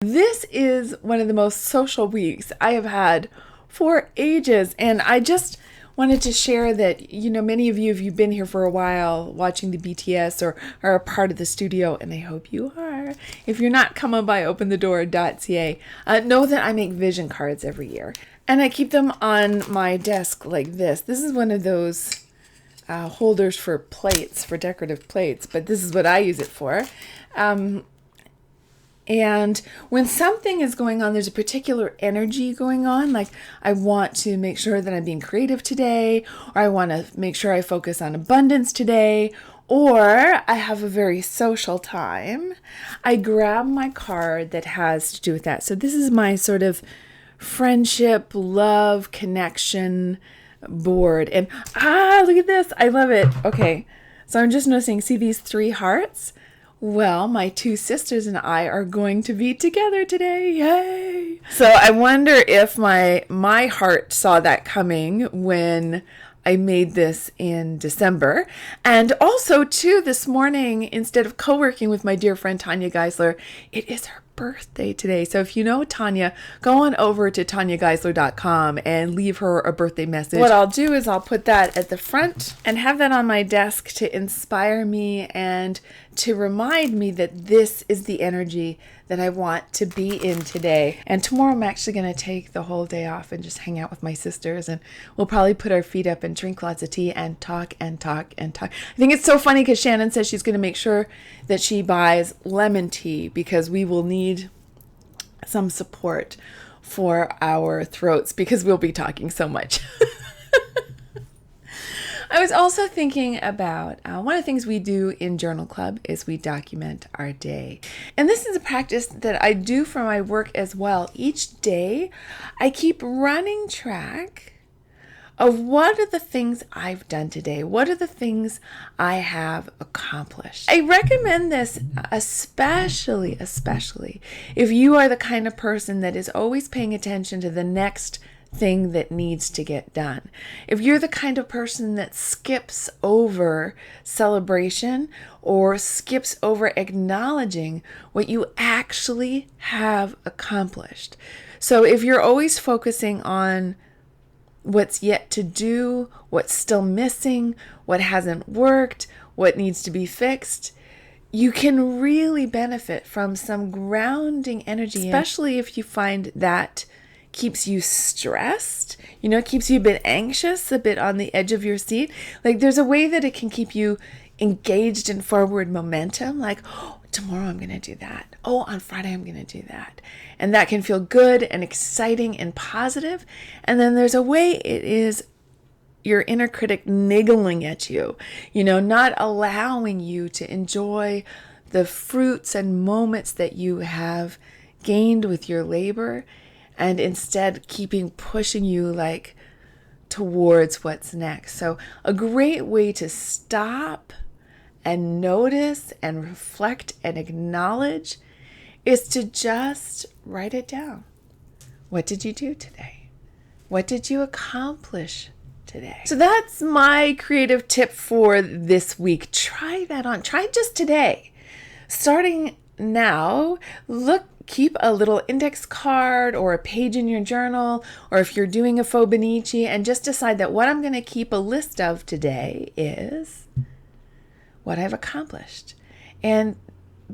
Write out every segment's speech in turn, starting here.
This is one of the most social weeks I have had for ages, and I just wanted to share that, many of you, if you've been here for a while watching the BTS or are a part of the studio, and I hope you are. If you're not, come on by openthedoor.ca. Know that I make vision cards every year, and I keep them on my desk like this. This is one of those holders for plates, for decorative plates, but this is what I use it for. And when something is going on, there's a particular energy going on, like I want to make sure that I'm being creative today, or I want to make sure I focus on abundance today, or I have a very social time, I grab my card that has to do with that. So this is my sort of friendship, love, connection board. And look at this. I love it. Okay. So I'm just noticing, see these 3 hearts? Well, my 2 sisters and I are going to be together today. Yay! So I wonder if my heart saw that coming when I made this in December. And also, too, this morning, instead of co-working with my dear friend Tanya Geisler, it is her birthday today. So if you know Tanya, go on over to tanyageisler.com and leave her a birthday message. What I'll do is I'll put that at the front and have that on my desk to inspire me and to remind me that this is the energy that I want to be in today. And tomorrow I'm actually going to take the whole day off and just hang out with my sisters, and we'll probably put our feet up and drink lots of tea and talk and talk and talk. I think it's so funny because Shannon says she's going to make sure that she buys lemon tea because we will need some support for our throats because we'll be talking so much. I was also thinking about one of the things we do in Journal Club is we document our day. And this is a practice that I do for my work as well. Each day, I keep running track of what are the things I've done today. What are the things I have accomplished? I recommend this especially if you are the kind of person that is always paying attention to the next thing that needs to get done. If you're the kind of person that skips over celebration or skips over acknowledging what you actually have accomplished. So if you're always focusing on what's yet to do, what's still missing, what hasn't worked, what needs to be fixed, you can really benefit from some grounding energy, especially if you find that keeps you stressed, keeps you a bit anxious, a bit on the edge of your seat. Like there's a way that it can keep you engaged in forward momentum, like, oh, tomorrow I'm going to do that. Oh, on Friday I'm going to do that. And that can feel good and exciting and positive. And then there's a way it is your inner critic niggling at you, not allowing you to enjoy the fruits and moments that you have gained with your labor, and instead pushing you like towards what's next. So a great way to stop and notice and reflect and acknowledge is to just write it down. What did you do today? What did you accomplish today? So that's my creative tip for this week. Try that on. Try just today. Starting now, keep a little index card or a page in your journal, or if you're doing a Fobonichi, and just decide that what I'm going to keep a list of today is what I've accomplished. And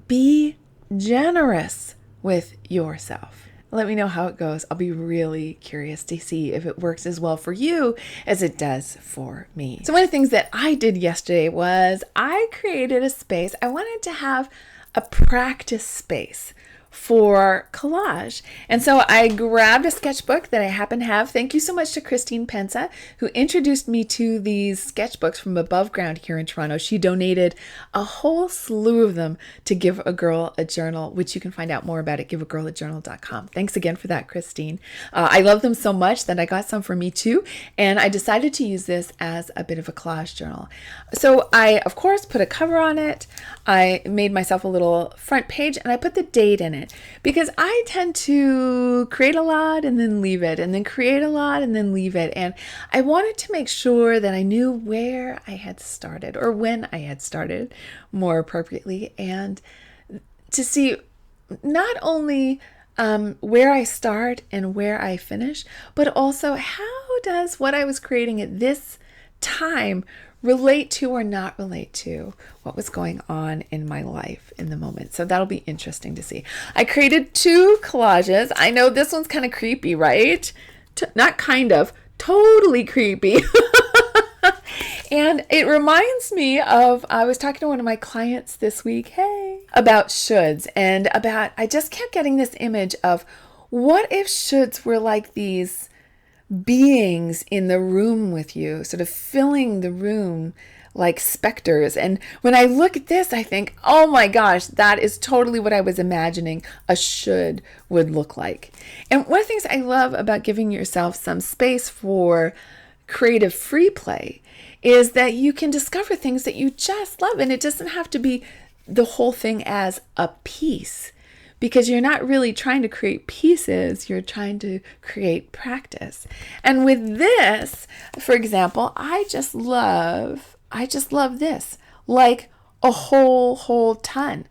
be generous with yourself. Let me know how it goes. I'll be really curious to see if it works as well for you as it does for me. So one of the things that I did yesterday was I created a space. I wanted to have a practice space for collage. And so I grabbed a sketchbook that I happen to have. Thank you so much to Christine Pensa, who introduced me to these sketchbooks from Above Ground here in Toronto. She donated a whole slew of them to Give a Girl a Journal, which you can find out more about at giveagirlajournal.com. Thanks again for that, Christine. I love them so much that I got some for me too, and I decided to use this as a bit of a collage journal. So I, of course, put a cover on it. I made myself a little front page, and I put the date in it, because I tend to create a lot and then leave it, and then create a lot and then leave it. And I wanted to make sure that I knew where I had started, or when I had started more appropriately, and to see not only where I start and where I finish, but also how does what I was creating at this time relate to or not relate to what was going on in my life in the moment. So that'll be interesting to see. I created 2 collages. I know this one's kind of creepy, right? Not kind of, totally creepy. And it reminds me of, I was talking to one of my clients this week, about shoulds, and I just kept getting this image of what if shoulds were like these beings in the room with you, sort of filling the room like specters. And when I look at this, I think, oh my gosh, that is totally what I was imagining a should would look like. And one of the things I love about giving yourself some space for creative free play is that you can discover things that you just love. And it doesn't have to be the whole thing as a piece, because you're not really trying to create pieces, you're trying to create practice. And with this, for example, I just love this, like a whole ton.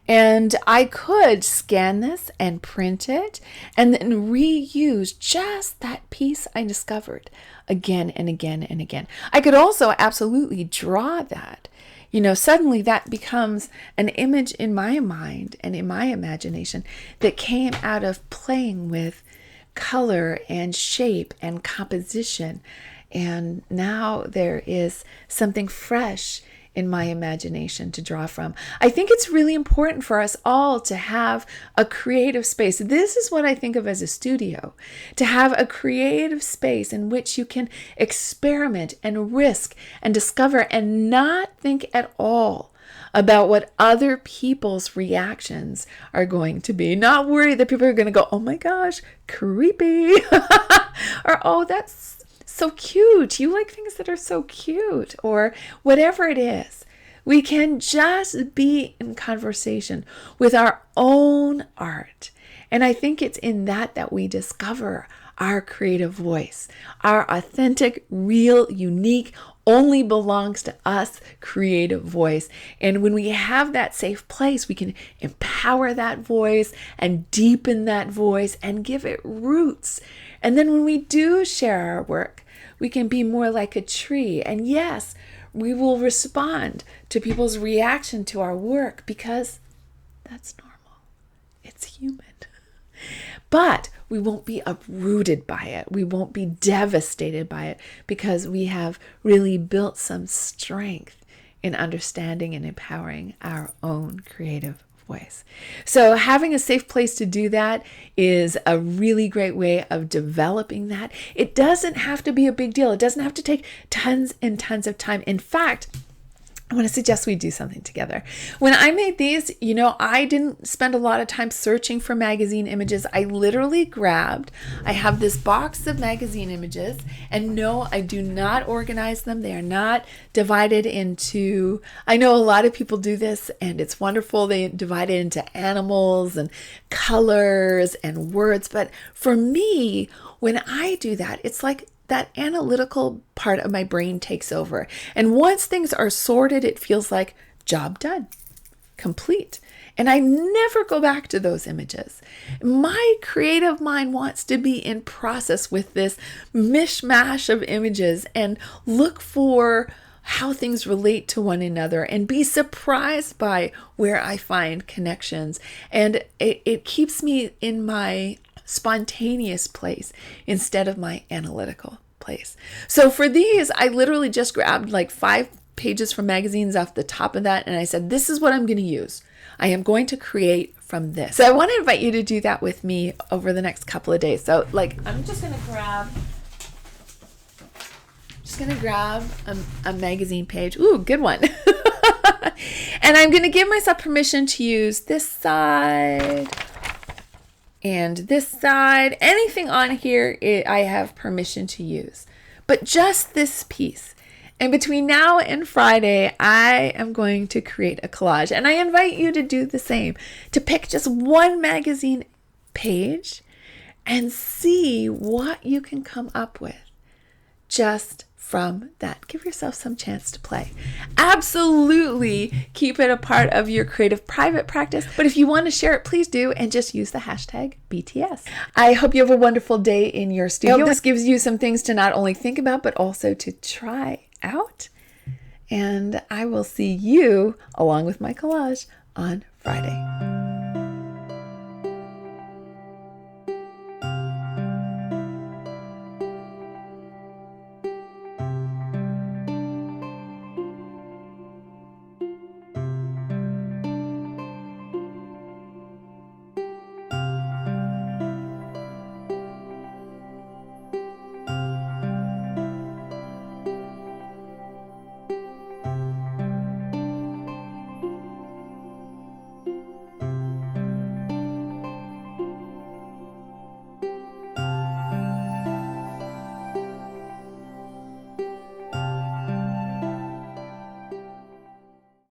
And I could scan this and print it and then reuse just that piece I discovered again and again and again. I could also absolutely draw that. Suddenly that becomes an image in my mind and in my imagination that came out of playing with color and shape and composition. And now there is something fresh in my imagination to draw from. I think it's really important for us all to have a creative space. This is what I think of as a studio, to have a creative space in which you can experiment and risk and discover and not think at all about what other people's reactions are going to be. Not worry that people are going to go, oh my gosh, creepy, or oh, that's so cute. You like things that are so cute, or whatever it is. We can just be in conversation with our own art. And I think it's in that we discover our creative voice, our authentic, real, unique, only belongs to us creative voice. And when we have that safe place, we can empower that voice and deepen that voice and give it roots. And then when we do share our work, we can be more like a tree. And yes, we will respond to people's reaction to our work because that's normal. It's human. But we won't be uprooted by it. We won't be devastated by it because we have really built some strength in understanding and empowering our own creative voice. So having a safe place to do that is a really great way of developing that. It doesn't have to be a big deal. It doesn't have to take tons and tons of time. In fact, I want to suggest we do something together. When I made these, I didn't spend a lot of time searching for magazine images. I literally I have this box of magazine images, and no, I do not organize them. They are not divided into, I know a lot of people do this and it's wonderful. They divide it into animals and colors and words. But for me, when I do that, it's like that analytical part of my brain takes over. And once things are sorted, it feels like job done, complete. And I never go back to those images. My creative mind wants to be in process with this mishmash of images and look for how things relate to one another and be surprised by where I find connections. And it keeps me in my spontaneous place instead of my analytical place. So for these, I literally just grabbed like 5 pages from magazines off the top of that, and I said, this is what I'm going to use. I am going to create from this. So I want to invite you to do that with me over the next couple of days. So I'm just going to grab a magazine page. Ooh, good one. And I'm going to give myself permission to use this side and this side. Anything on here, I have permission to use. But just this piece. And between now and Friday, I am going to create a collage. And I invite you to do the same. To pick just one magazine page and see what you can come up with. just from that. Give yourself some chance to play. Absolutely keep it a part of your creative private practice. But if you want to share it, please do, and just use the hashtag BTS. I hope you have a wonderful day in your studio. I hope this gives you some things to not only think about, but also to try out. And I will see you, along with my collage, on Friday.